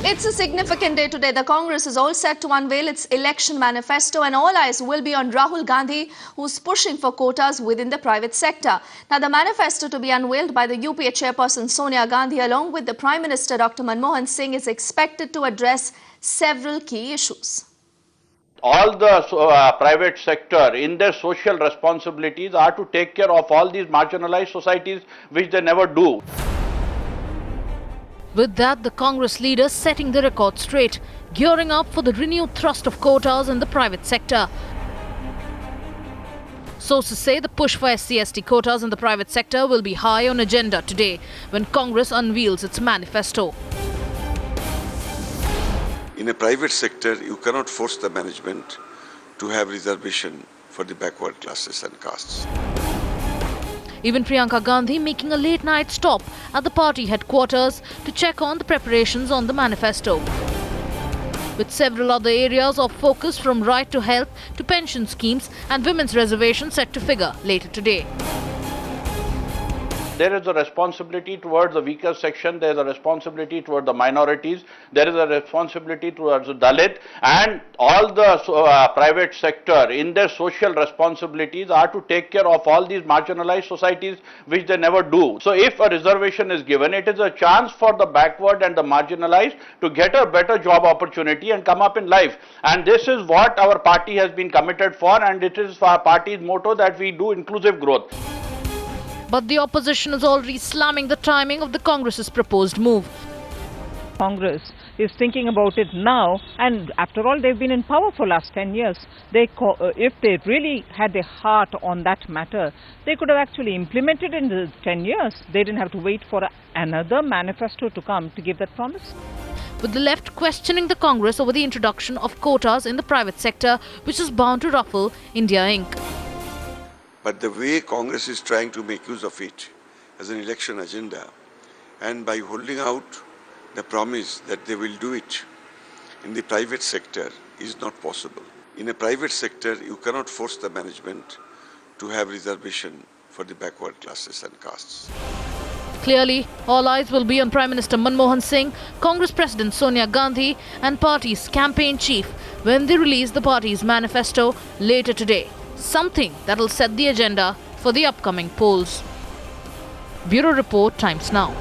It's a significant day today. The Congress is all set to unveil its election manifesto, and all eyes will be on Rahul Gandhi, who's pushing for quotas within the private sector. Now, the manifesto to be unveiled by the UPA chairperson Sonia Gandhi along with the Prime Minister Dr. Manmohan Singh is expected to address several key issues. All the private sector in their social responsibilities are to take care of all these marginalized societies, which they never do. With that, the Congress leaders setting the record straight, gearing up for the renewed thrust of quotas in the private sector. Sources say the push for SC/ST quotas in the private sector will be high on agenda today when Congress unveils its manifesto. In a private sector, you cannot force the management to have reservation for the backward classes and castes. Even Priyanka Gandhi making a late-night stop at the party headquarters to check on the preparations on the manifesto. With several other areas of focus from right to health to pension schemes and women's reservations set to figure later today. There is a responsibility towards the weaker section, there is a responsibility towards the minorities, there is a responsibility towards the Dalit, and all the private sector in their social responsibilities are to take care of all these marginalized societies, which they never do. So if a reservation is given, it is a chance for the backward and the marginalized to get a better job opportunity and come up in life. And this is what our party has been committed for, and it is our party's motto that we do inclusive growth. But the opposition is already slamming the timing of the Congress's proposed move. Congress is thinking about it now, and after all, they've been in power for last 10 years. If they really had their heart on that matter, they could have actually implemented in the 10 years. They didn't have to wait for another manifesto to come to give that promise. With the left questioning the Congress over the introduction of quotas in the private sector, which is bound to ruffle India Inc. But the way Congress is trying to make use of it as an election agenda, and by holding out the promise that they will do it in the private sector, is not possible. In a private sector, you cannot force the management to have reservation for the backward classes and castes. Clearly, all eyes will be on Prime Minister Manmohan Singh, Congress President Sonia Gandhi and party's campaign chief when they release the party's manifesto later today. Something that will set the agenda for the upcoming polls. Bureau Report, Times Now.